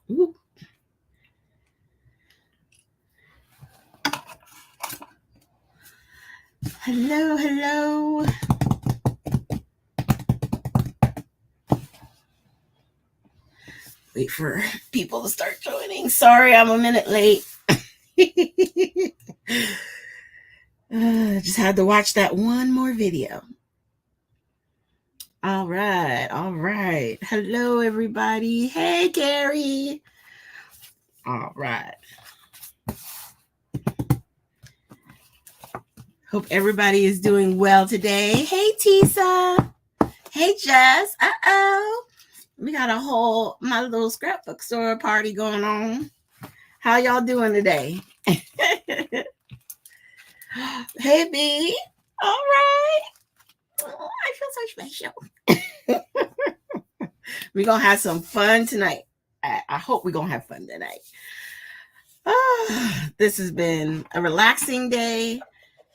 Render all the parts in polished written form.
Ooh. Hello, hello. Wait for people to start joining. Sorry, I'm a minute late. Just had to watch that one more video. All right, all right. Hello, everybody. Hey, Gary. All right. Hope everybody is doing well today. Hey, Tisa. Hey, Jess. Uh-oh. We got my little scrapbook store party going on. How y'all doing today? Hey, B. All right. Oh, I feel so special. We're going to have some fun tonight. I hope we're going to have fun tonight. This has been a relaxing day.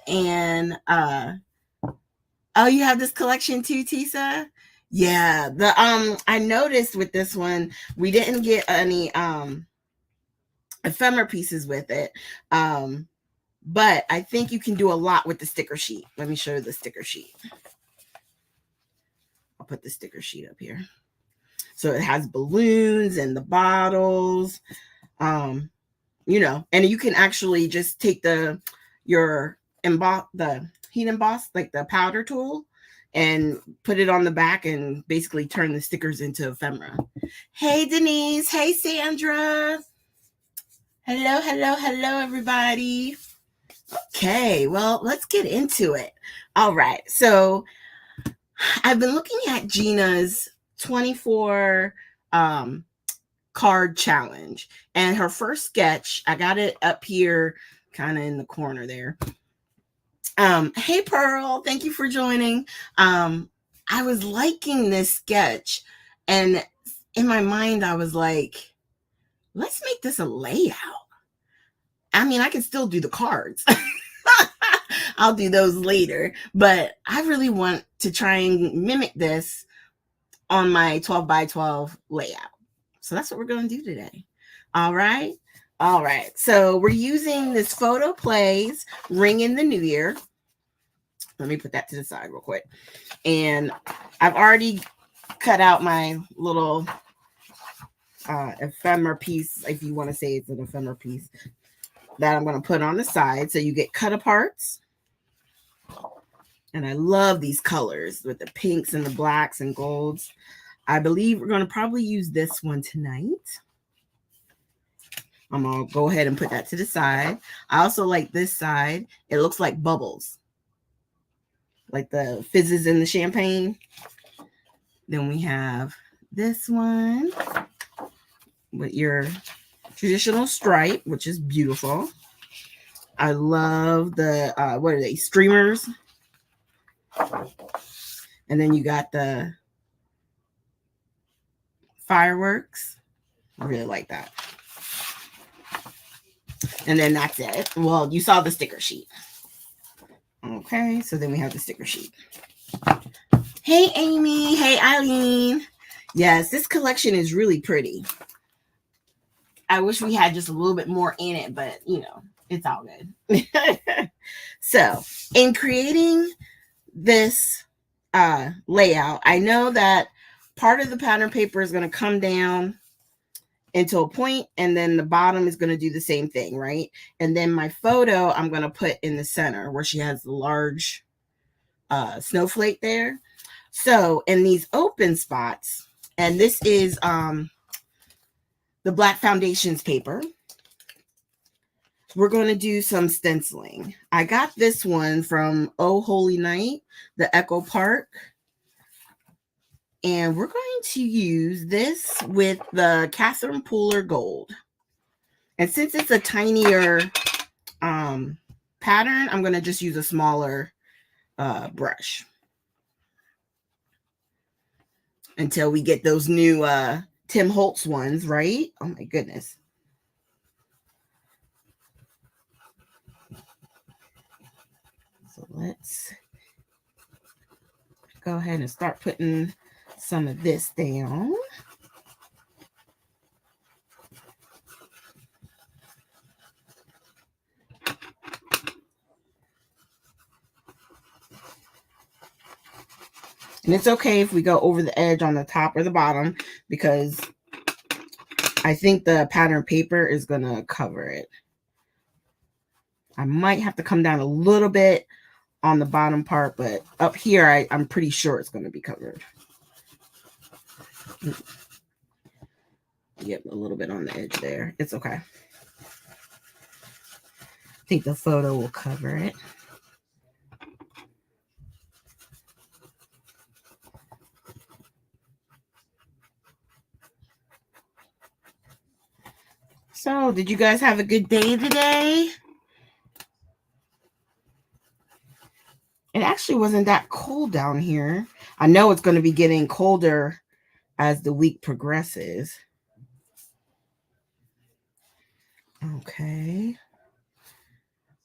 And, oh, you have this collection too, Tisa? Yeah. I noticed with this one, we didn't get any, ephemera pieces with it. But I think you can do a lot with the sticker sheet. Let me show you the sticker sheet. I'll put the sticker sheet up here. So it has balloons and the bottles, and you can actually just take the heat emboss, like the powder tool, and put it on the back and basically turn the stickers into ephemera. Hey, Denise. Hey, Sandra. Hello, hello, hello, everybody. Okay, well, let's get into it. All right, so I've been looking at Gina's 24 card challenge, and her first sketch, I got it up here kind of in the corner there. Hey, Pearl, thank you for joining. I was liking this sketch, and in my mind, I was like, let's make this a layout. I mean, I can still do the cards. I'll do those later, but I really want to try and mimic this on my 12 by 12 layout. So that's what we're going to do today. All right. All right. So we're using this Photo Plays Ring in the New Year. Let me put that to the side real quick. And I've already cut out my little ephemera piece, if you want to say it's an ephemera piece, that I'm going to put on the side. So you get cut aparts. And I love these colors with the pinks and the blacks and golds. I believe we're going to probably use this one tonight. I'm going to go ahead and put that to the side. I also like this side. It looks like bubbles, like the fizzes in the champagne. Then we have this one with your traditional stripe, which is beautiful. I love the, what are they, streamers? And then you got the fireworks. I really like that. And then that's it. Well, you saw the sticker sheet. Okay, so then we have the sticker sheet. Hey, Amy. Hey, Eileen. Yes, this collection is really pretty. I wish we had just a little bit more in it, but, it's all good. So, in creating this layout, I know that part of the pattern paper is going to come down into a point, and then the bottom is going to do the same thing, right? And then my photo I'm going to put in the center where she has the large snowflake there. So in these open spots, and this is the black foundations paper, we're going to do some stenciling. I got this one from Oh Holy Night, the Echo Park. And we're going to use this with the Catherine Pooler Gold. And since it's a tinier pattern, I'm going to just use a smaller brush until we get those new Tim Holtz ones, right? Oh my goodness. So let's go ahead and start putting some of this down. And it's okay if we go over the edge on the top or the bottom, because I think the pattern paper is going to cover it. I might have to come down a little bit on the bottom part, but up here, I'm pretty sure it's going to be covered. Yep, a little bit on the edge there. It's okay. I think the photo will cover it. So, did you guys have a good day today? It actually wasn't that cold down here. I know it's going to be getting colder as the week progresses. Okay.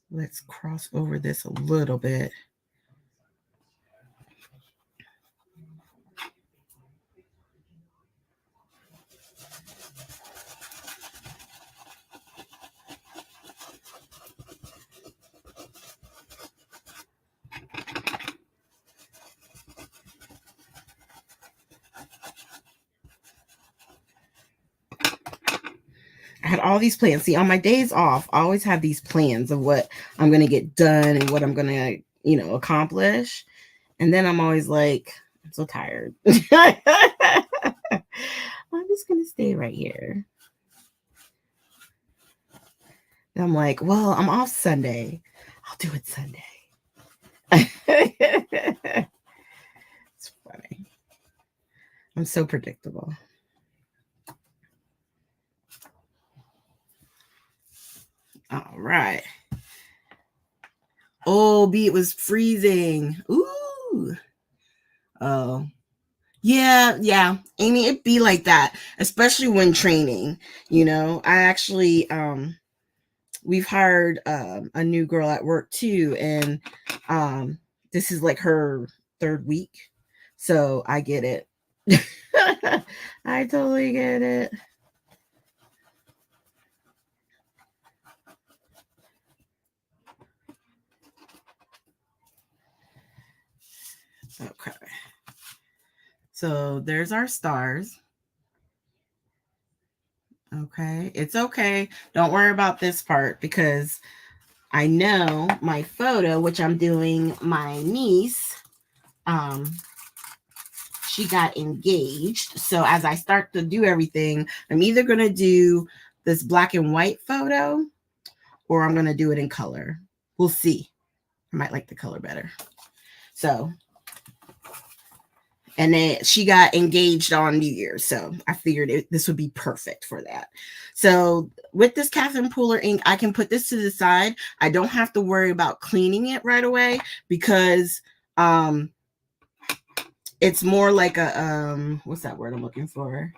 Let's cross over this a little bit. I had all these plans. See, on my days off, I always have these plans of what I'm going to get done and what I'm going to, accomplish. And then I'm always like, I'm so tired. I'm just going to stay right here. And I'm like, well, I'm off Sunday. I'll do it Sunday. It's funny. I'm so predictable. All right. Oh, B, it was freezing. Ooh. Oh. Yeah. Amy, it'd be like that, especially when training. I actually, we've hired a new girl at work too. And this is like her third week. So I get it. I totally get it. Okay. So there's our stars. Okay. It's okay. Don't worry about this part, because I know my photo, which I'm doing my niece, she got engaged. So as I start to do everything, I'm either going to do this black and white photo or I'm going to do it in color. We'll see. I might like the color better. So, and then she got engaged on New Year's. So I figured this would be perfect for that. So with this Catherine Pooler ink, I can put this to the side. I don't have to worry about cleaning it right away, because it's more like a, what's that word I'm looking for?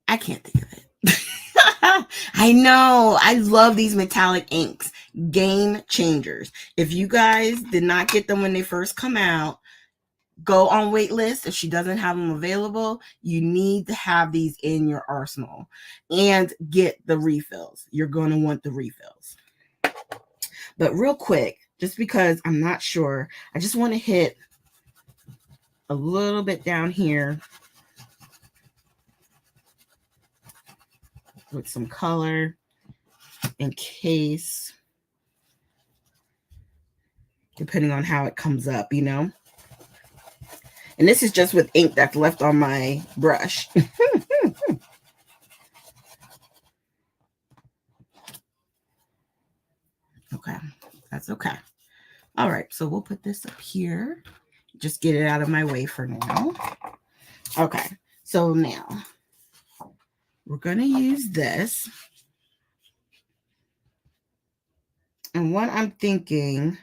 I can't think of it. I know. I love these metallic inks. Game changers. If you guys did not get them when they first come out, go on wait list. If she doesn't have them available, you need to have these in your arsenal and get the refills. You're going to want the refills. But real quick, just because I'm not sure, I just want to hit a little bit down here with some color in case, depending on how it comes up, And this is just with ink that's left on my brush. Okay, that's okay. All right, so we'll put this up here. Just get it out of my way for now. Okay, so now we're going to use this. And what I'm thinking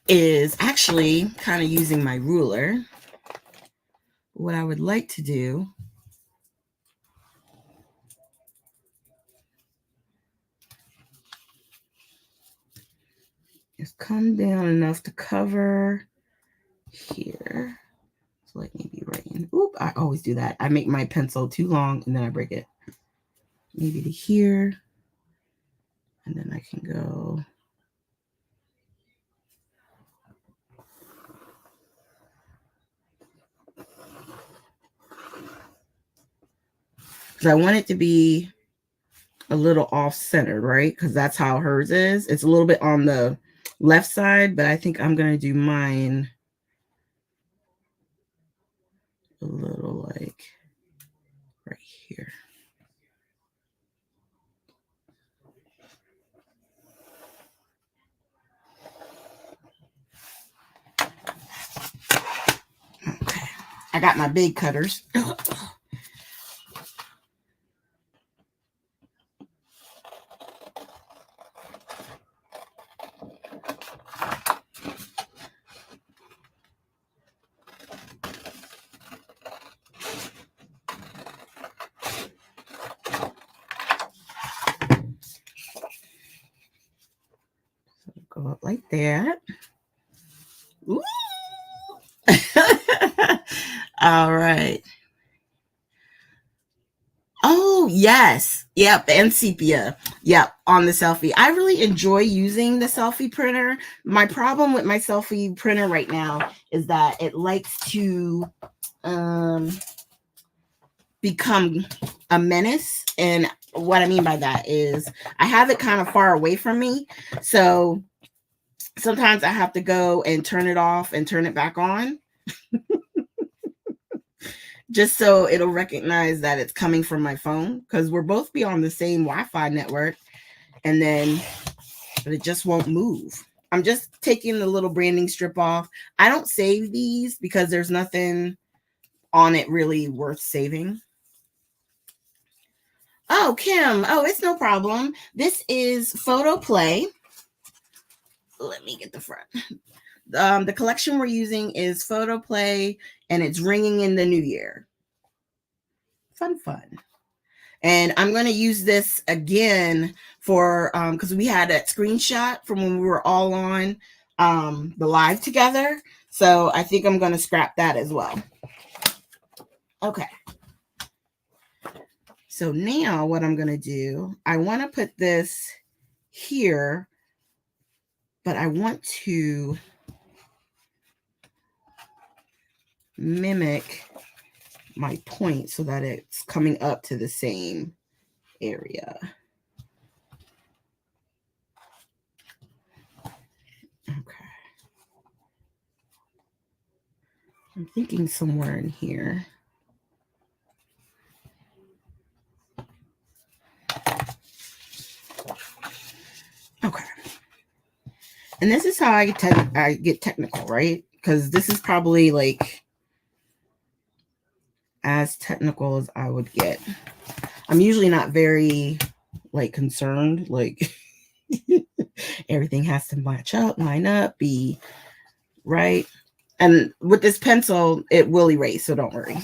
is actually kind of using my ruler. What I would like to do is come down enough to cover here. So like maybe right in. Oop, I always do that. I make my pencil too long and then I break it. Maybe to here. And then I can go because I want it to be a little off-centered, right? Because that's how hers is. It's a little bit on the left side, but I think I'm going to do mine a little like right here. Okay. I got my big cutters. Go up like that. Ooh. All right. Oh, yes. Yep. And sepia. Yep. On the selfie. I really enjoy using the selfie printer. My problem with my selfie printer right now is that it likes to become a menace. And what I mean by that is I have it kind of far away from me. So sometimes I have to go and turn it off and turn it back on. Just so it'll recognize that it's coming from my phone, because we're both be on the same Wi-Fi network, and then it just won't move. I'm just taking the little branding strip off. I don't save these because there's nothing on it really worth saving. Oh, Kim. Oh, it's no problem. This is Photo Play. Let me get the front. The collection we're using is Photo Play, and it's Ringing in the New Year. Fun. And I'm going to use this again for, because we had that screenshot from when we were all on the live together. So I think I'm going to scrap that as well. Okay. So now what I'm going to do, I want to put this here, but I want to mimic my point so that it's coming up to the same area. Okay. I'm thinking somewhere in here. Okay. And this is how I get technical, right? Because this is probably like as technical as I would get. I'm usually not very like concerned, like everything has to match up, line up, be right. And with this pencil, it will erase, so don't worry.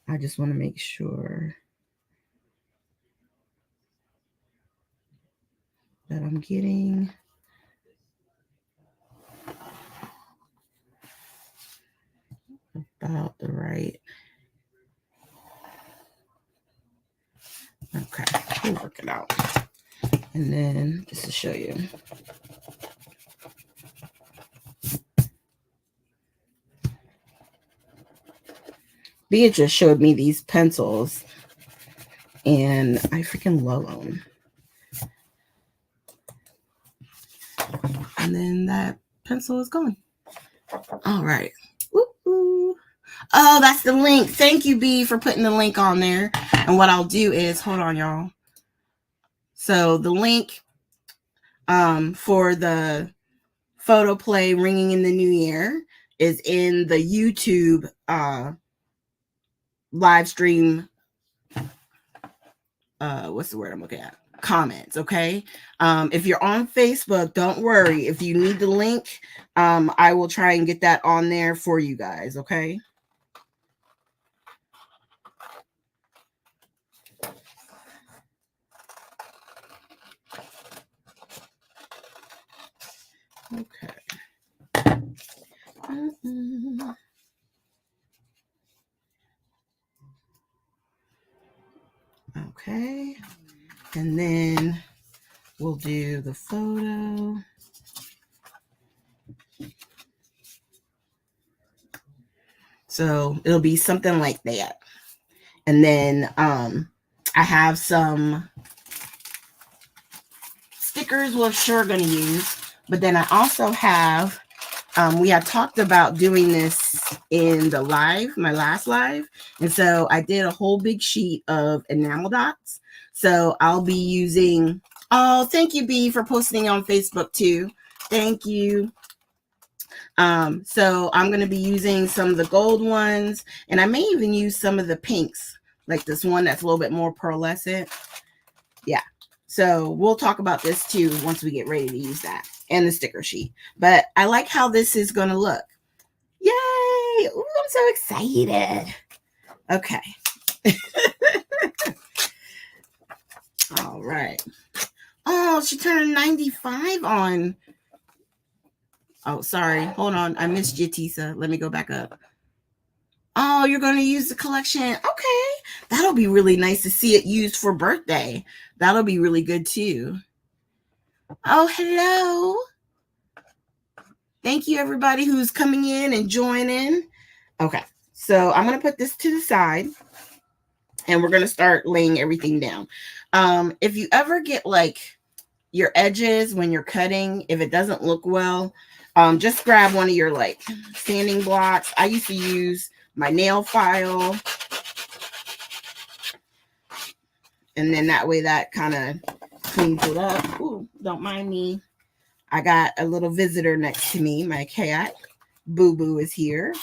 I just want to make sure that I'm getting about the right. Okay, we'll work it out. And then just to show you. Beatrice showed me these pencils, and I freaking love them. And then that pencil is gone. All right. Woo-hoo. Oh, that's the link. Thank you, B, for putting the link on there. And what I'll do is, hold on, y'all. So the link for the Photo Play Ringing in the New Year is in the YouTube live stream. What's the word I'm looking at? Comments. Okay. If you're on Facebook, don't worry. If you need the link, I will try and get that on there for you guys. Okay. Okay. Okay. And then we'll do the photo. So it'll be something like that. And then I have some stickers we're sure going to use. But then I also have, we had talked about doing this in the live, my last live. And so I did a whole big sheet of enamel dots. So I'll be using, oh, thank you, B, for posting on Facebook too. Thank you. So I'm going to be using some of the gold ones, and I may even use some of the pinks, like this one that's a little bit more pearlescent. Yeah. So we'll talk about this too once we get ready to use that and the sticker sheet. But I like how this is going to look. Yay! Ooh, I'm so excited. Okay. All right. Oh, she turned 95 on. Oh, sorry. Hold on. I missed you, Tisa. Let me go back up. Oh, you're going to use the collection. Okay. That'll be really nice to see it used for birthday. That'll be really good too. Oh, hello. Thank you, everybody who's coming in and joining. Okay. So I'm going to put this to the side and we're going to start laying everything down. If you ever get like your edges when you're cutting, if it doesn't look well, just grab one of your like sanding blocks. I used to use my nail file, and then that way that kind of cleans it up. Ooh, don't mind me. I got a little visitor next to me. My cat, Boo Boo, is here.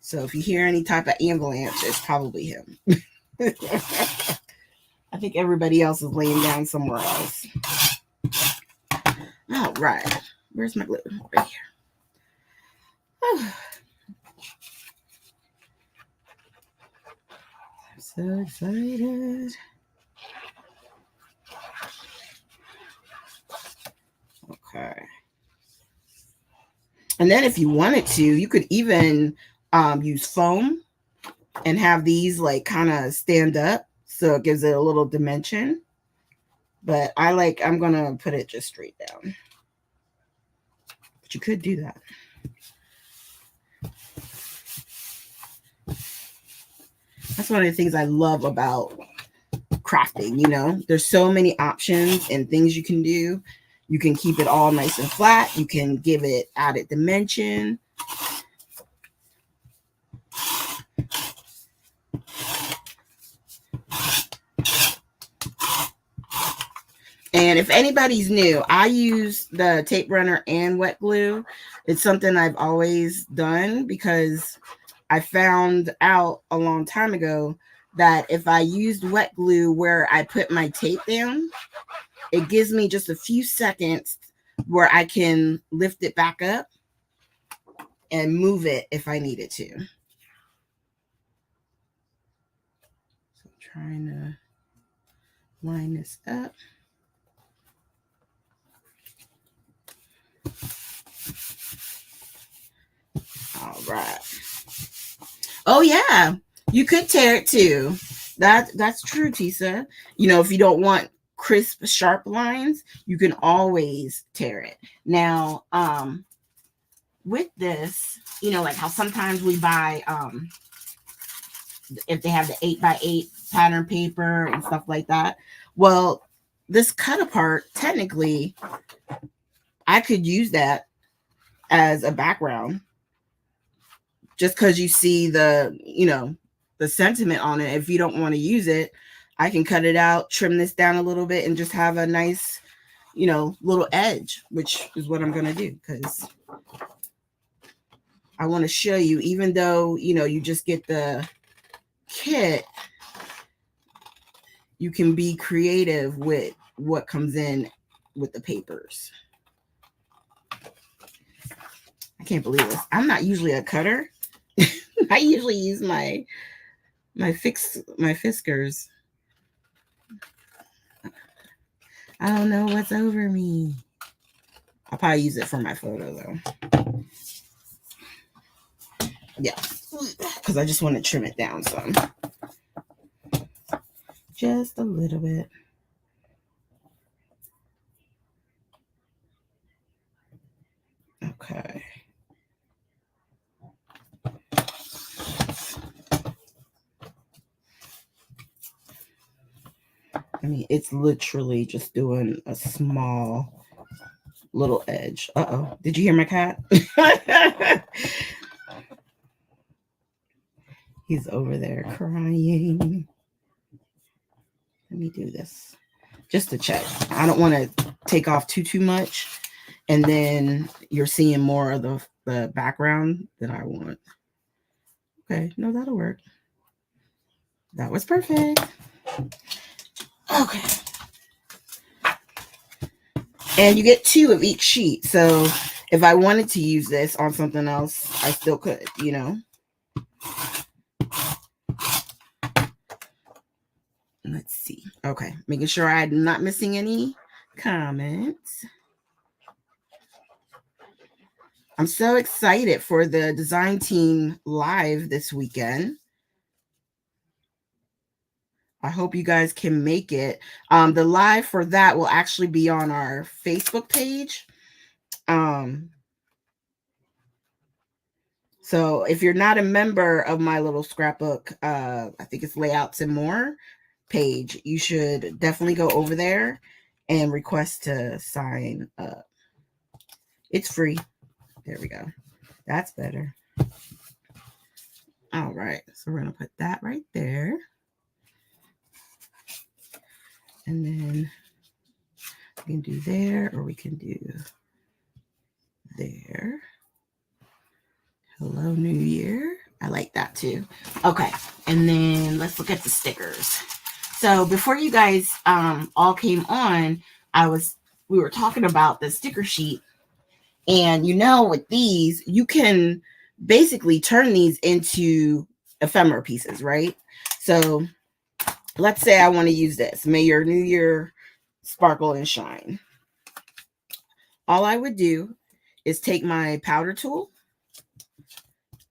So if you hear any type of avalanche, it's probably him. I think everybody else is laying down somewhere else. All right. Where's my glue? Right here. Oh. I'm so excited. Okay. And then if you wanted to, you could even use foam and have these like kind of stand up. So it gives it a little dimension. But I'm going to put it just straight down. But you could do that. That's one of the things I love about crafting, you know. There's so many options and things you can do. You can keep it all nice and flat. You can give it added dimension. And if anybody's new, I use the tape runner and wet glue. It's something I've always done because I found out a long time ago that if I used wet glue where I put my tape down, it gives me just a few seconds where I can lift it back up and move it if I needed to. So I'm trying to line this up. All right. Oh yeah, you could tear it too. That's true, Tisa. You know, if you don't want crisp, sharp lines, you can always tear it. Now, with this, you know, like how sometimes we buy if they have the 8x8 pattern paper and stuff like that. Well, this cut apart, technically, I could use that as a background just because you see the, you know, the sentiment on it. If you don't want to use it, I can cut it out, trim this down a little bit, and just have a nice, you know, little edge, which is what I'm going to do because I want to show you, even though, you know, you just get the kit, you can be creative with what comes in with the papers. I can't believe this. I'm not usually a cutter. I usually use my Fiskars. I don't know what's over me. I'll probably use it for my photo though. Yeah, because I just want to trim it down some. Just a little bit. Okay. mean, it's literally just doing a small little edge. Uh-oh. Did you hear my cat? He's over there crying. Let me do this just to check. I don't want to take off too much, and then you're seeing more of the background that I want. Okay, no, that'll work. That was perfect. Okay. And you get 2 of each sheet. So if I wanted to use this on something else, I still could, you know. Let's see. Okay, making sure I'm not missing any comments. I'm so excited for the design team live this weekend. I hope you guys can make it. The live for that will actually be on our Facebook page. So if you're not a member of my little scrapbook, I think it's Layouts and More page, you should definitely go over there and request to sign up. It's free. There we go. That's better. All right. So we're going to put that right there. And then we can do there, or we can do there. Hello, New Year. I like that too. Okay. And then let's look at the stickers. So before you guys all came on, we were talking about the sticker sheet. And you know, with these, you can basically turn these into ephemera pieces, right? So let's say I want to use this. May your New Year sparkle and shine. All I would do is take my powder tool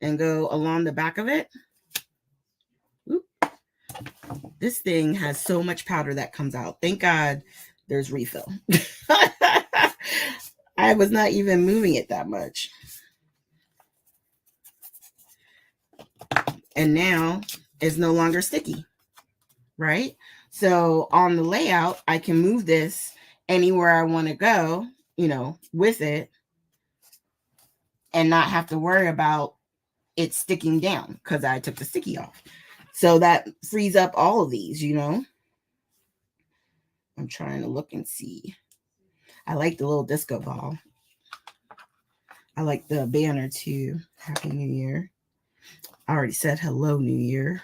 and go along the back of it. Oop. This thing has so much powder that comes out. Thank God there's refill. I was not even moving it that much. And now it's no longer sticky, right? So on the layout, I can move this anywhere I want to go, you know, with it, and not have to worry about it sticking down because I took the sticky off. So that frees up all of these, you know. I'm trying to look and see. I like the little disco ball. I like the banner too. Happy New Year. I already said hello, New Year.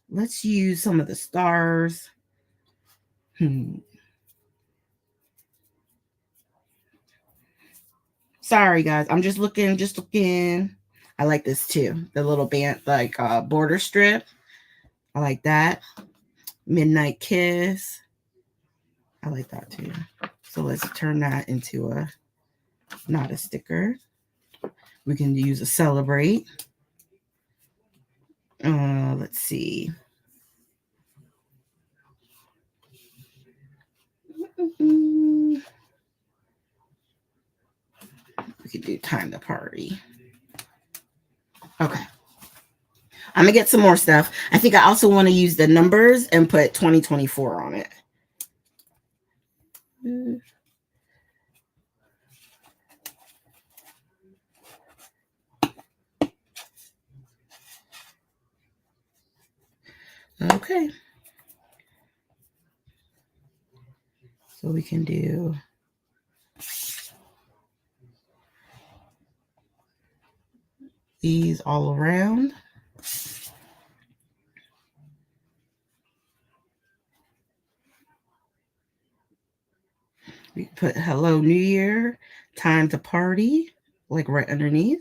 Let's use some of the stars. Sorry, guys. I'm just looking. I like this too. The little band, like border strip. I like that. Midnight Kiss. I like that too. So let's turn that into not a sticker. We can use a celebrate. Let's see. We could do time to party. Okay. I'm going to get some more stuff. I think I also want to use the numbers and put 2024 on it. Okay. So we can do these all around. We put hello New Year, time to party, like right underneath.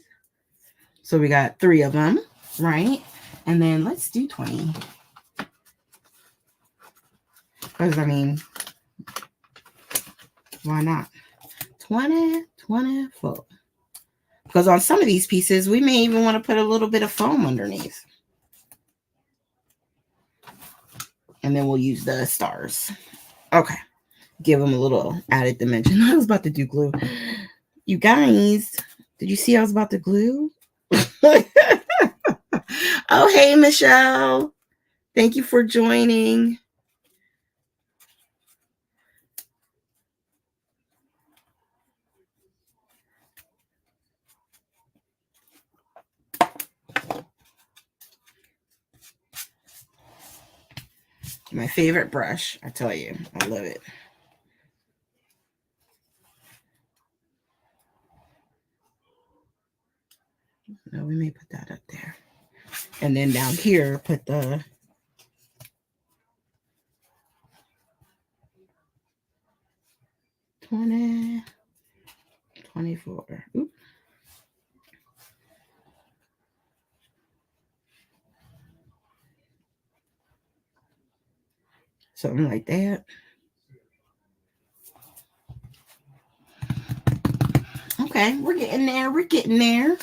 So we got 3 of them, right? And then let's do 20. Because, I mean, why not? 20, 24. Because on some of these pieces, we may even want to put a little bit of foam underneath. And then we'll use the stars. Okay. Give them a little added dimension. I was about to do glue. You guys, did you see I was about to glue? Oh, hey, Michelle. Thank you for joining. My favorite brush, I tell you. I love it. No, we may put that up there. And then down here, put the 20, 24. Oops. Something like that. Okay, we're getting there. We're getting there.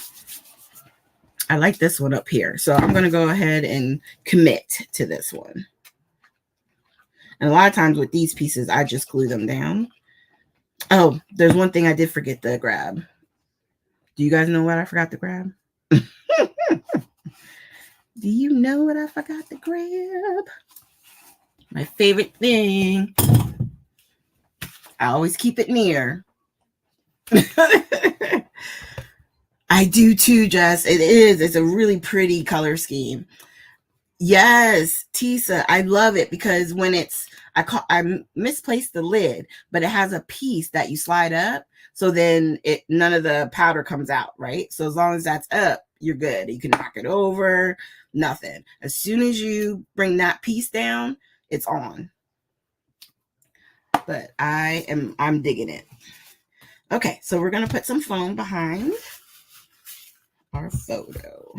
I like this one up here. So I'm going to go ahead and commit to this one. And a lot of times with these pieces, I just glue them down. Oh, there's one thing I did forget to grab. Do you guys know what I forgot to grab? Do you know what I forgot to grab? My favorite thing. I always keep it near. I do too, Jess. It is. It's a really pretty color scheme. Yes, Tisa. I love it because when it's I misplaced the lid, but it has a piece that you slide up, so then none of the powder comes out, right? So as long as that's up, you're good. You can knock it over, nothing. As soon as you bring that piece down, it's on. But I'm digging it. Okay, so we're gonna put some foam behind our photo.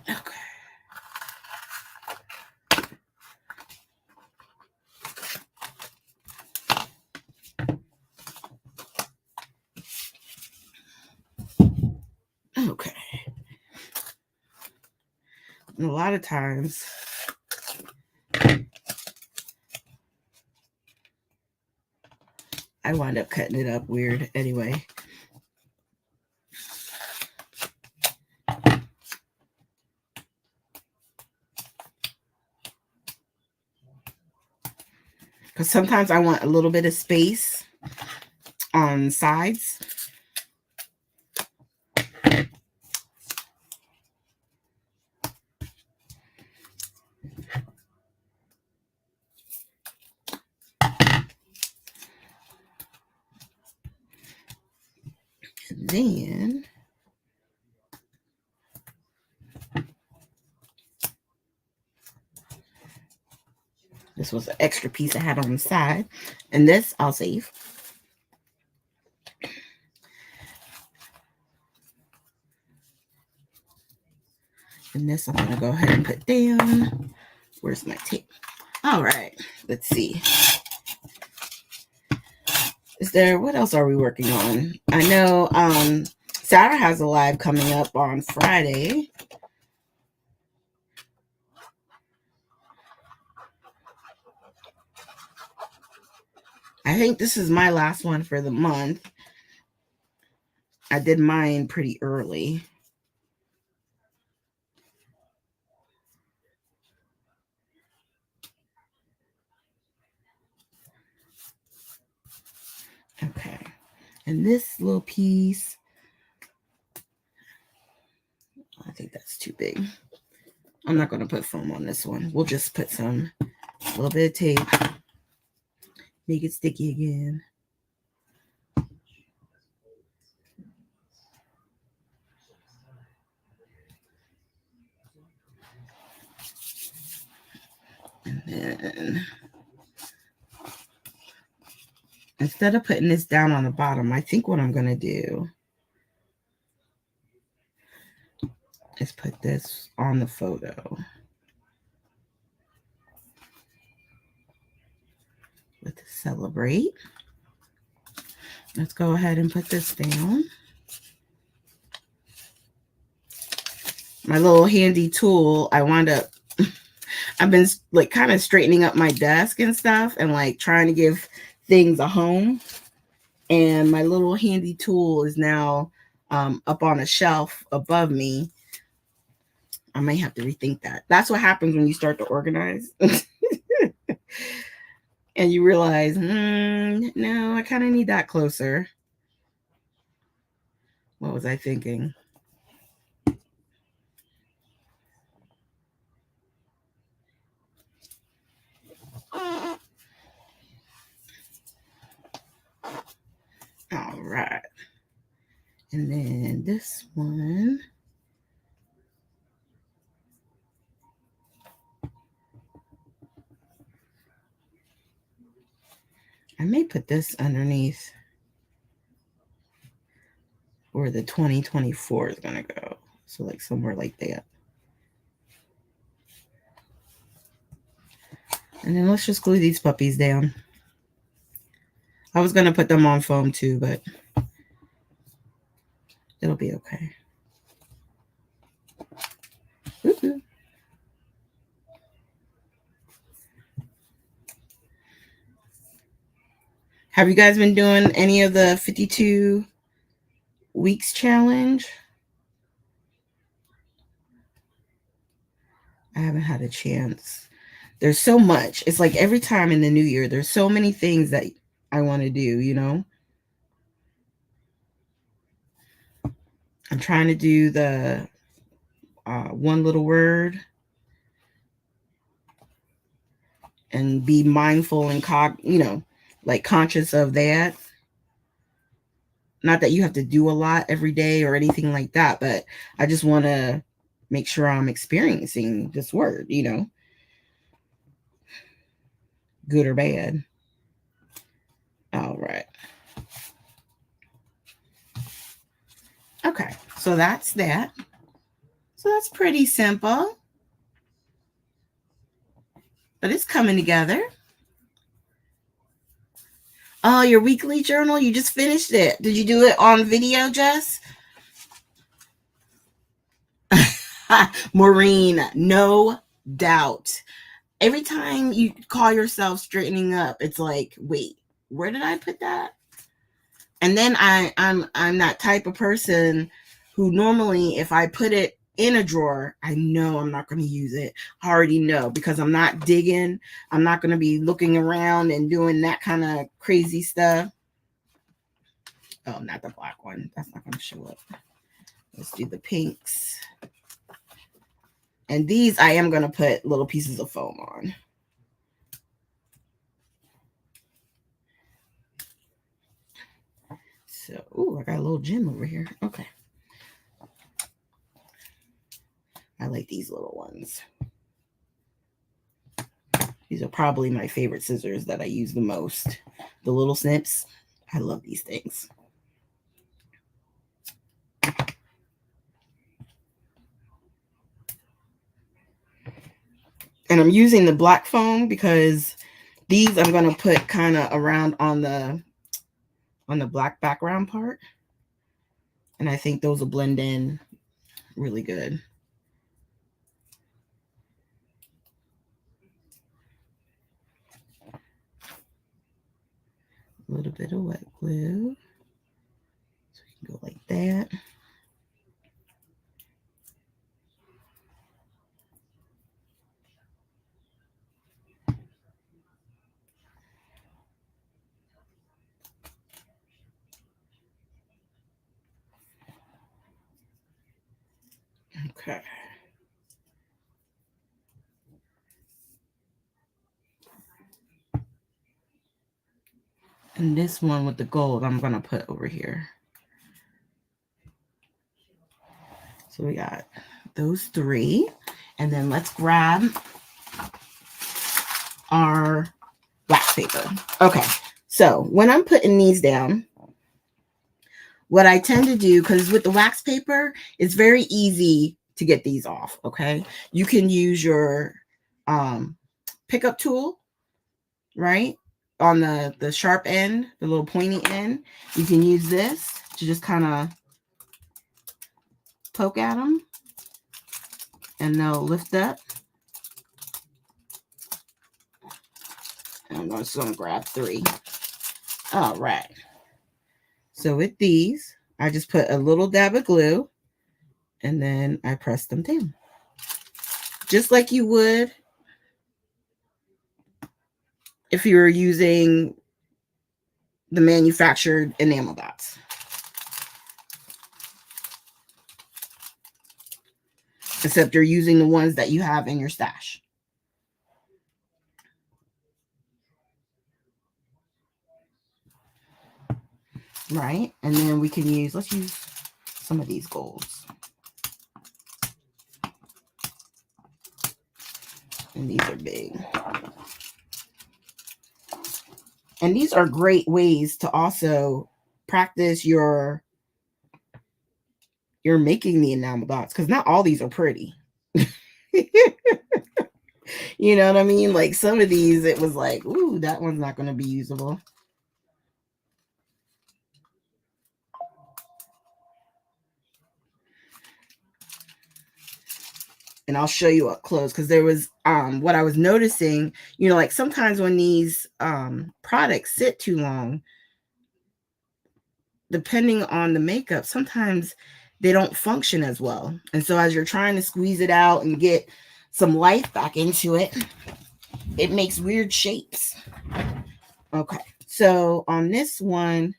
Okay. Okay. And a lot of times I wind up cutting it up weird anyway. Because sometimes I want a little bit of space on sides. And then this was an extra piece I had on the side. And this I'll save. And this I'm going to go ahead and put down. Where's my tape? All right. Let's see. What else are we working on? I know Sarah has a live coming up on Friday. I think this is my last one for the month. I did mine pretty early. Okay. And this little piece, I think that's too big. I'm not going to put foam on this one. We'll just put a little bit of tape. Make it sticky again. And then instead of putting this down on the bottom, I think what I'm going to do is put this on the photo. With celebrate. Let's go ahead and put this down. My little handy tool, I wound up, I've been like kind of straightening up my desk and stuff and like trying to give things a home. And my little handy tool is now up on a shelf above me. I may have to rethink that. That's what happens when you start to organize. And you realize, no, I kind of need that closer. What was I thinking? And then this one. I may put this underneath where the 2024 is going to go. So like somewhere like that. And then let's just glue these puppies down. I was going to put them on foam too, but it'll be okay. Woo-hoo. Have you guys been doing any of the 52 weeks challenge? I haven't had a chance. There's so much. It's like every time in the new year, there's so many things that I want to do, you know? I'm trying to do the one little word and be mindful and like conscious of that. Not that you have to do a lot every day or anything like that, but I just want to make sure I'm experiencing this word, you know, good or bad. All right. Okay, so that's that. So that's pretty simple, but it's coming together. Oh, your weekly journal, you just finished it. Did you do it on video, Jess? Maureen, no doubt. Every time you call yourself straightening up, it's like, wait, where did I put that? And then I'm that type of person who normally, if I put it in a drawer, I know I'm not going to use it. I already know because I'm not digging. I'm not going to be looking around and doing that kind of crazy stuff. Oh, not the black one. That's not going to show up. Let's do the pinks. And these I am going to put little pieces of foam on. So, ooh, I got a little gem over here. Okay. I like these little ones. These are probably my favorite scissors that I use the most. The little snips. I love these things. And I'm using the black foam because these I'm going to put kind of around on the black background part. And I think those will blend in really good. A little bit of wet glue. So we can go like that. Okay. And this one with the gold, I'm going to put over here. So we got those three. And then let's grab our wax paper. Okay. So when I'm putting these down, what I tend to do, because with the wax paper, it's very easy to get these off. Okay. You can use your pickup tool, right? On the sharp end, the little pointy end. You can use this to just kind of poke at them and they'll lift up. And I'm just going to grab 3. All right. So with these, I just put a little dab of glue and then I press them down. Just like you would if you were using the manufactured enamel dots. Except you're using the ones that you have in your stash. Right? And then we can use, let's use some of these golds. And these are big. And these are great ways to also practice your making the enamel dots, because not all these are pretty. You know what I mean? Like some of these, it was like, ooh, that one's not going to be usable. And I'll show you up close, because there was what I was noticing, you know, like sometimes when these products sit too long, depending on the makeup, sometimes they don't function as well. And so as you're trying to squeeze it out and get some life back into it, it makes weird shapes. Okay, so on this one,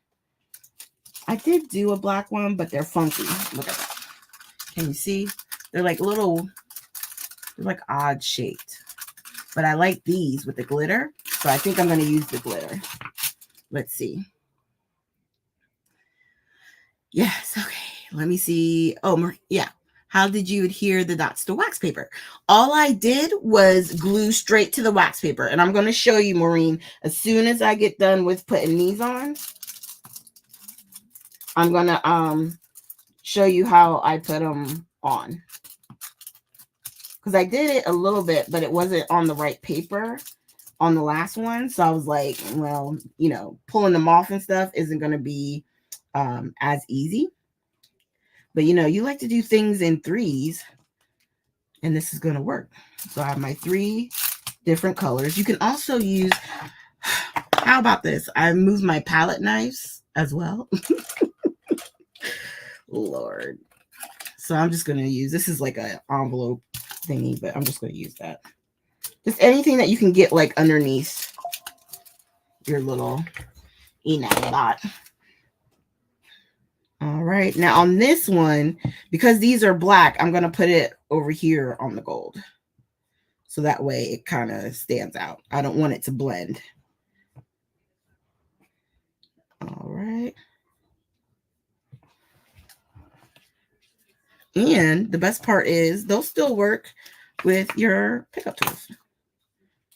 I did do a black one, but they're funky. Look at that. Can you see? They're like little, they're like odd shaped. But I like these with the glitter, so I think I'm going to use the glitter. Let's see. Yes, okay. Let me see. Oh, yeah. How did you adhere the dots to wax paper? All I did was glue straight to the wax paper. And I'm going to show you, Maureen, as soon as I get done with putting these on, I'm going to show you how I put them on. Because I did it a little bit, but it wasn't on the right paper on the last one. So I was like, well, you know, pulling them off and stuff isn't going to be as easy. But, you know, you like to do things in threes, and this is going to work. So I have my 3 different colors. You can also use, how about this? I moved my palette knives as well. Lord. So I'm just going to use, this is like an envelope thingy, but I'm just going to use that. Just anything that you can get like underneath your little enamel dot. All right. Now on this one, because these are black, I'm going to put it over here on the gold. So that way it kind of stands out. I don't want it to blend. All right. And the best part is they'll still work with your pickup tools.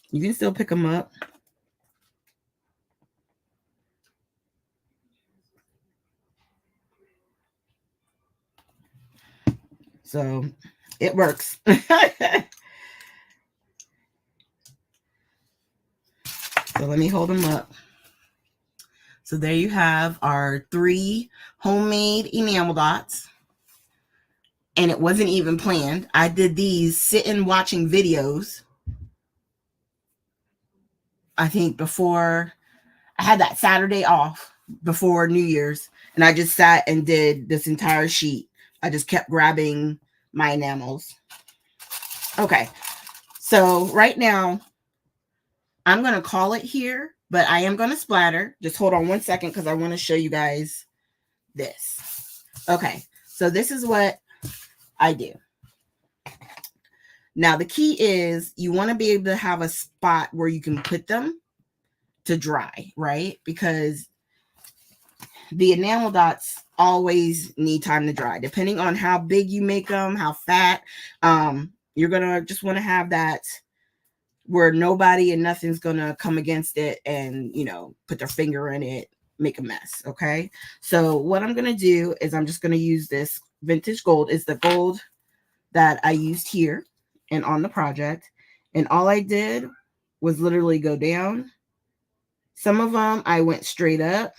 You can still pick them up. So it works. So let me hold them up. So there you have our 3 homemade enamel dots. And it wasn't even planned. I did these sitting watching videos. I think before I had that Saturday off before New Year's, and I just sat and did this entire sheet. I just kept grabbing my enamels. Okay. So right now I'm going to call it here, but I am going to splatter. Just hold on one second, because I want to show you guys this. Okay. So this is what I do. Now, the key is you want to be able to have a spot where you can put them to dry, right? Because the enamel dots always need time to dry. Depending on how big you make them, how fat, you're going to just want to have that where nobody and nothing's going to come against it and, you know, put their finger in it, make a mess, okay? So what I'm going to do is I'm just going to use this vintage gold. It's the gold that I used here and on the project. And all I did was literally go down. Some of them I went straight up.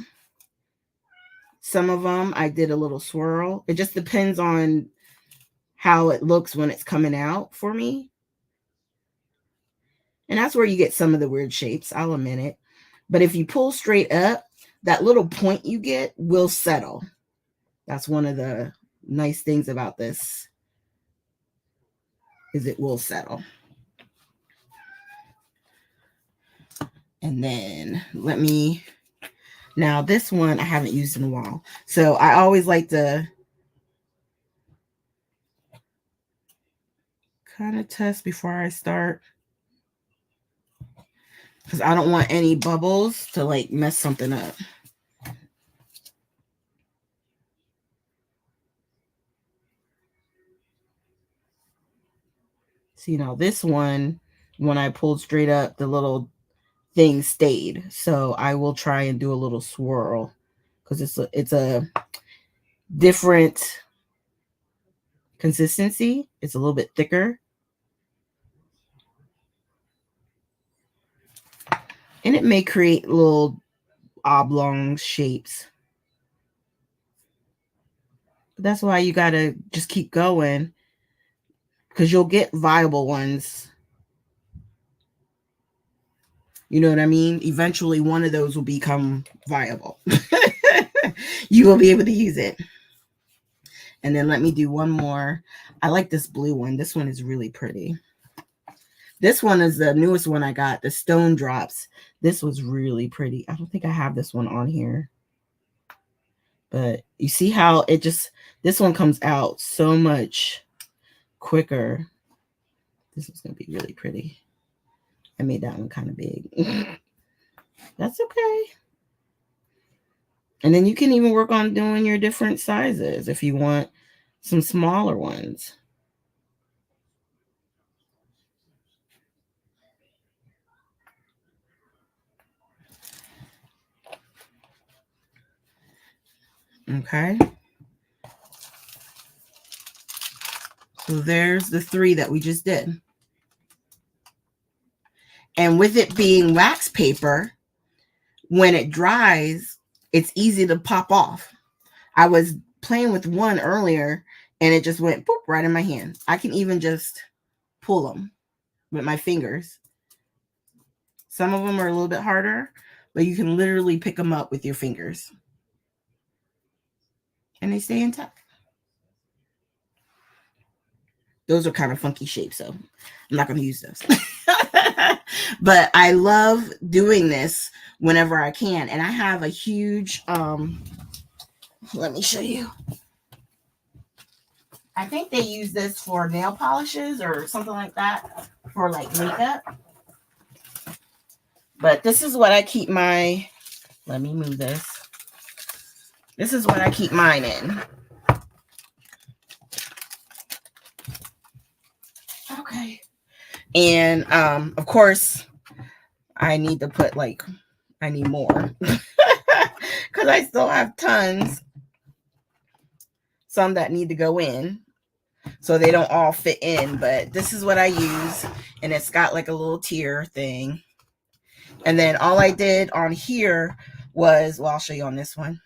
Some of them I did a little swirl. It just depends on how it looks when it's coming out for me. And that's where you get some of the weird shapes, I'll admit it. But if you pull straight up, that little point you get will settle. That's one of the nice things about this, is it will settle. And then let me, now this one I haven't used in a while. So I always like to kind of test before I start, because I don't want any bubbles to like mess something up. See, now this one, when I pulled straight up, the little thing stayed. So I will try and do a little swirl because it's a different consistency. It's a little bit thicker. And it may create little oblong shapes. But that's why you got to just keep going because you'll get viable ones. You know what I mean? Eventually, one of those will become viable. You will be able to use it. And then let me do one more. I like this blue one. This one is really pretty. This one is the newest one I got, the Stone Drops. This was really pretty. I don't think I have this one on here. But you see how it just, this one comes out so much quicker. This is going to be really pretty. I made that one kind of big. That's okay. And then you can even work on doing your different sizes if you want some smaller ones. Okay. So there's the 3 that we just did. And with it being wax paper, when it dries, it's easy to pop off. I was playing with one earlier and it just went boop right in my hand. I can even just pull them with my fingers. Some of them are a little bit harder, but you can literally pick them up with your fingers. And they stay intact. Those are kind of funky shapes, so I'm not going to use those. But I love doing this whenever I can. And I have a huge, let me show you. I think they use this for nail polishes or something like that for like makeup. But this is what I keep my, let me move this. This is what I keep mine in. Okay. And of course, I need to put like, I need more because I still have tons. Some that need to go in so they don't all fit in, but this is what I use. And it's got like a little tier thing. And then all I did on here was, well, I'll show you on this one.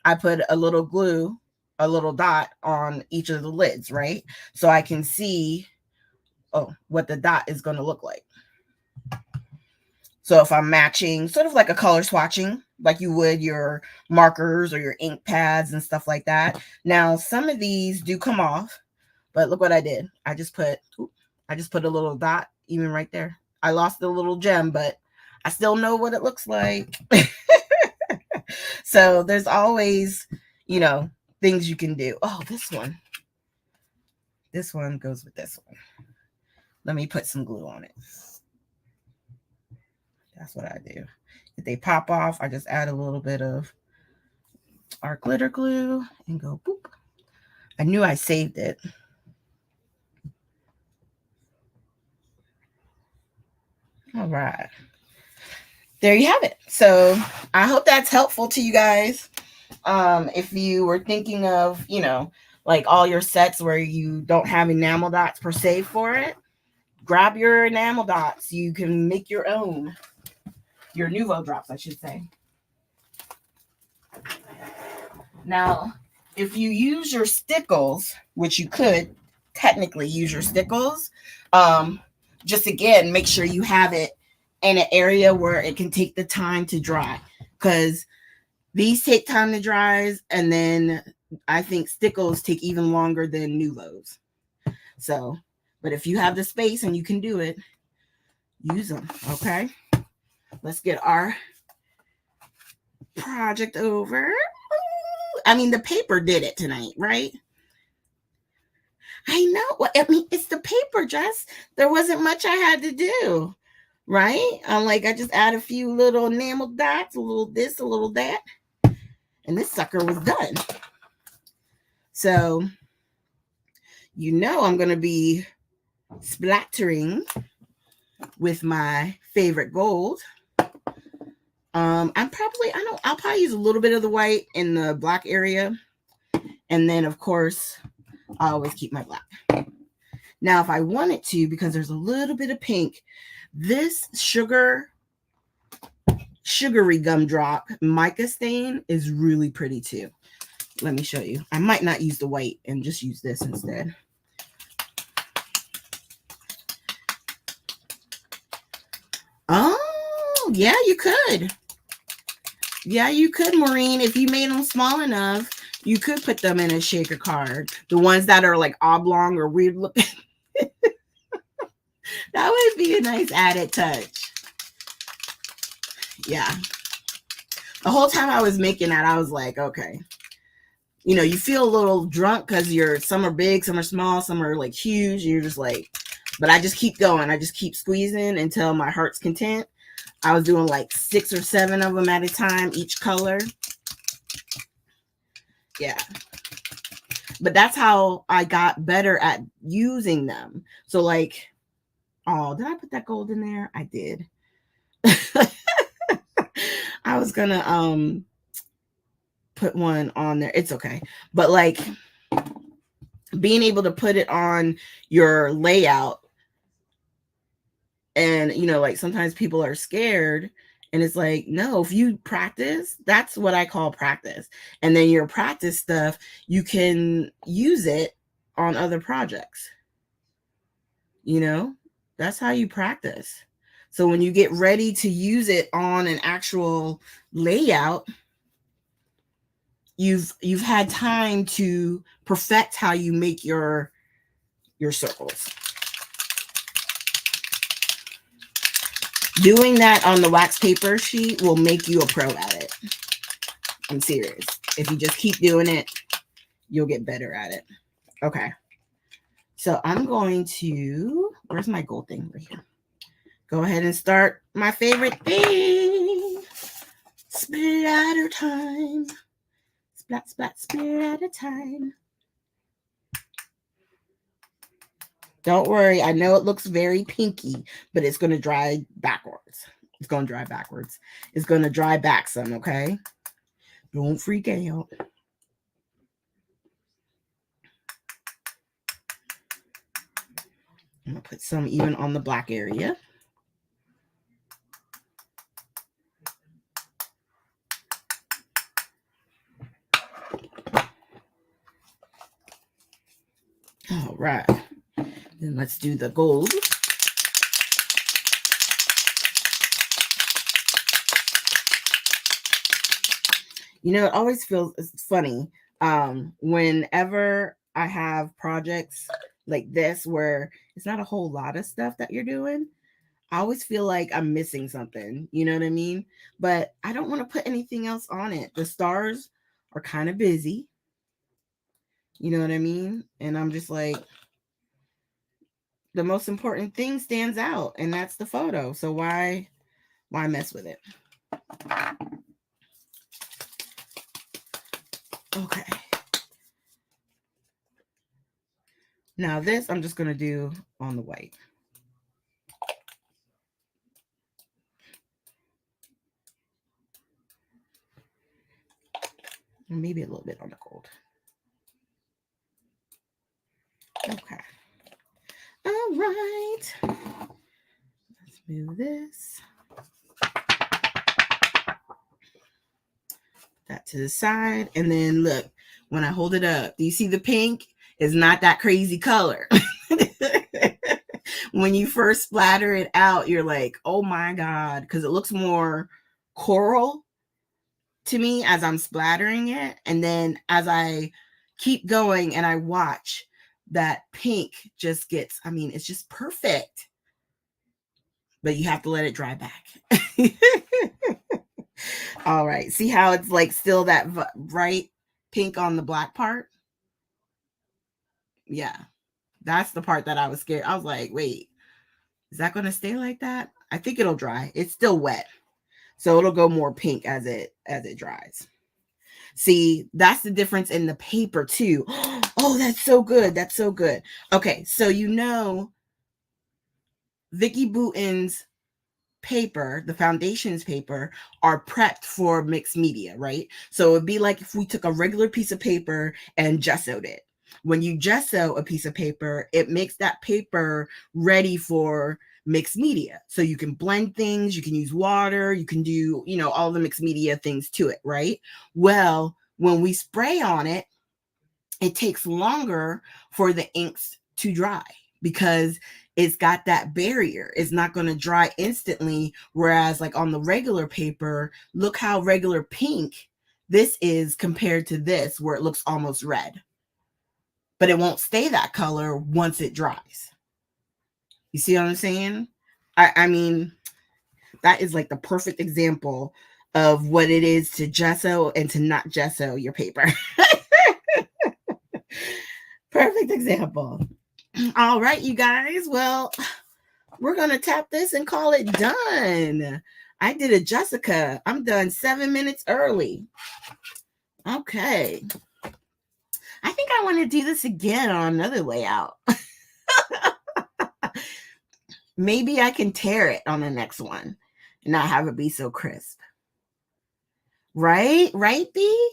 I put a little glue, a little dot on each of the lids, right? So I can see, what the dot is going to look like. So if I'm matching, sort of like a color swatching, like you would your markers or your ink pads and stuff like that. Now, some of these do come off, but look what I did. I just put a little dot even right there. I lost the little gem, but I still know what it looks like. So there's always, things you can do. Oh, this one. This one goes with this one. Let me put some glue on it. That's what I do. If they pop off, I just add a little bit of our glitter glue and go boop. I knew I saved it. All right. There you have it. So I hope that's helpful to you guys. If you were thinking of, like all your sets where you don't have enamel dots per se for it, grab your enamel dots. You can make your own. Your Nouveau drops, I should say. Now, if you use your stickles, which you could technically use your stickles, just again, make sure you have it in an area where it can take the time to dry, because these take time to dry, and then I think stickles take even longer than Nouveaux. So, but if you have the space and you can do it, use them, okay? Let's get our project over. I mean, the paper did it tonight, right? I know. Well, I mean, it's the paper, Jess. There wasn't much I had to do, right? I just add a few little enamel dots, a little this, a little that, and this sucker was done. So, I'm going to be splattering with my favorite gold. I'll probably use a little bit of the white in the black area. And then of course, I always keep my black. Now, if I wanted to, because there's a little bit of pink, this sugary gumdrop mica stain is really pretty too. Let me show you. I might not use the white and just use this instead. Oh, yeah, you could. Yeah, you could, Maureen. If you made them small enough, you could put them in a shaker card. The ones that are like oblong or weird looking. That would be a nice added touch. Yeah. The whole time I was making that, I was like, okay. You know, you feel a little drunk because some are big, some are small, some are like huge. You're just like, but I just keep going. I just keep squeezing until my heart's content. I was doing like 6 or 7 of them at a time, each color. Yeah. But that's how I got better at using them. So like, oh, did I put that gold in there? I did. I was gonna put one on there. It's okay. But like being able to put it on your layout, and you know, like sometimes people are scared, and it's like, no, if you practice, that's what I call practice. And then your practice stuff, you can use it on other projects. You know, that's how you practice. So when you get ready to use it on an actual layout, you've had time to perfect how you make your circles. Doing that on the wax paper sheet will make you a pro at it. I'm serious. If you just keep doing it, you'll get better at it. Okay. So I'm going to, where's my gold thing right here? Go ahead and start my favorite thing. Splatter time. Splat, splat, splatter time. Don't worry. I know it looks very pinky, but it's going to dry backwards. It's going to dry backwards. It's going to dry back some, okay? Don't freak out. I'm going to put some even on the black area. All right. Then let's do the gold. You know, it always feels funny whenever I have projects like this where it's not a whole lot of stuff that you're doing. I always feel like I'm missing something. You know what I mean? But I don't want to put anything else on it. The stars are kind of busy. You know what I mean? And I'm just like, the most important thing stands out, and that's the photo. So why mess with it? Okay. Now this I'm just going to do on the white. Maybe a little bit on the gold. Okay. All right. Let's move this. That to the side. And then look, when I hold it up, do you see the pink? It's not that crazy color. When you first splatter it out, you're like, oh my God, because it looks more coral to me as I'm splattering it. And then as I keep going and I watch, that pink just gets, I mean, it's just perfect. But you have to let it dry back. All right. See how it's like still that bright pink on the black part? Yeah. That's the part that I was scared. I was like, wait, is that going to stay like that? I think it'll dry. It's still wet. So it'll go more pink as it dries. See, that's the difference in the paper too. Oh, that's so good. That's so good. Okay, so you know Vicky Bouton's paper, the foundations paper, are prepped for mixed media, right? So it'd be like if we took a regular piece of paper and gessoed it. When you gesso a piece of paper, it makes that paper ready for mixed media. So you can blend things, you can use water, you can do, all the mixed media things to it, right? Well, when we spray on it, it takes longer for the inks to dry because it's got that barrier. It's not going to dry instantly. Whereas like on the regular paper, look how regular pink this is compared to this where it looks almost red. But it won't stay that color once it dries. You see what I'm saying? I mean, that is like the perfect example of what it is to gesso and to not gesso your paper. Perfect example. All right, you guys. Well, we're going to tap this and call it done. I did a Jessica. I'm done 7 minutes early. Okay. I think I want to do this again on another layout. Maybe I can tear it on the next one and not have it be so crisp. Right? Right, B?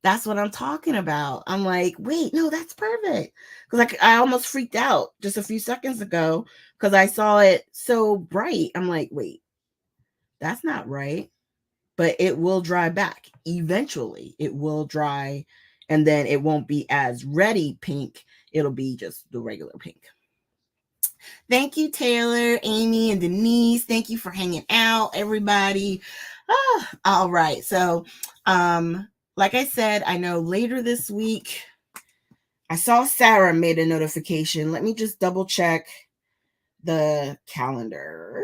That's what I'm talking about. I'm like, wait, no, that's perfect. Because I almost freaked out just a few seconds ago because I saw it so bright. I'm like, wait, that's not right. But it will dry back. Eventually, it will dry. And then it won't be as ready pink. It'll be just the regular pink. Thank you, Taylor, Amy, and Denise. Thank you for hanging out, everybody. All right. So, like I said, I know later this week, I saw Sarah made a notification. Let me just double check the calendar.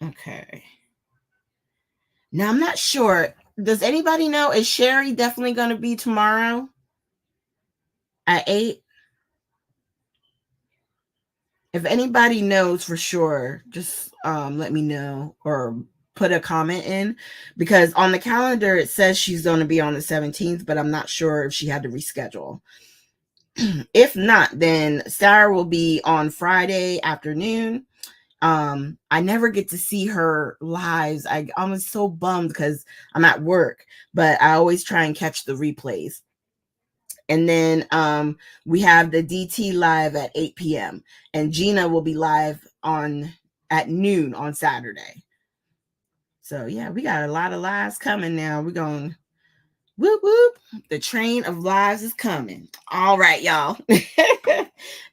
Okay. Now, I'm not sure. Does anybody know? Is Sherry definitely going to be tomorrow at 8? If anybody knows for sure, just let me know or put a comment in, because on the calendar it says she's going to be on the 17th, but I'm not sure if she had to reschedule. If not, then Sarah will be on Friday afternoon. I never get to see her lives. I'm so bummed because I'm at work, but I always try and catch the replays. And then we have the DT live at 8 p.m. and Gina will be live at noon on Saturday. So yeah, we got a lot of lives coming now. We're going whoop whoop. The train of lives is coming. All right, y'all.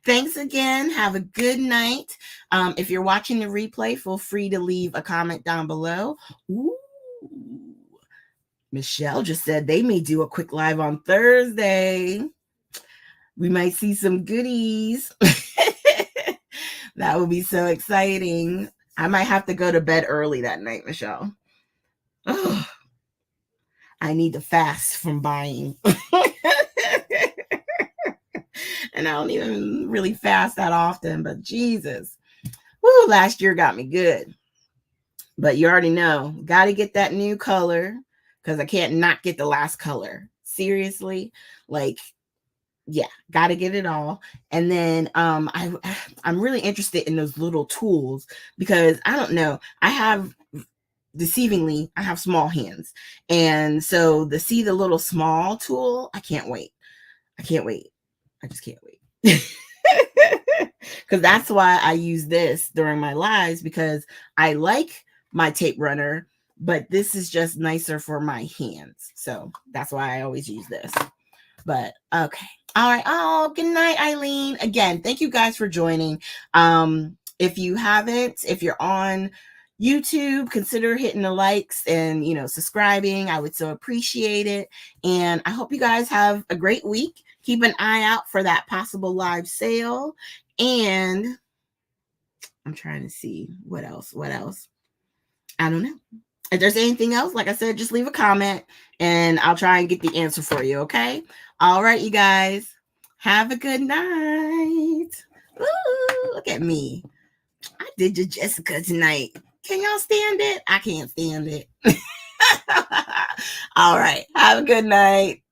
Thanks again. Have a good night. If you're watching the replay, feel free to leave a comment down below. Ooh. Michelle just said they may do a quick live on Thursday. We might see some goodies. That would be so exciting. I might have to go to bed early that night, Michelle. Oh, I need to fast from buying. And I don't even really fast that often, but Jesus. Woo, last year got me good. But you already know, got to get that new color because I can't not get the last color. Seriously, like, yeah, got to get it all. And then I'm really interested in those little tools because I don't know, I have small hands, and so to see the little small tool, I can't wait. I just can't wait. Because that's why I use this during my lives, because I like my tape runner, but this is just nicer for my hands. So that's why I always use this. But okay. All right. Oh, good night, Eileen. Again, thank you guys for joining. If you're on YouTube, consider hitting the likes and, subscribing. I would so appreciate it. And I hope you guys have a great week. Keep an eye out for that possible live sale. And I'm trying to see what else. I don't know. If there's anything else, like I said, just leave a comment and I'll try and get the answer for you. Okay. All right, you guys. Have a good night. Ooh, look at me. I did your Jessica tonight. Can y'all stand it? I can't stand it. All right. Have a good night.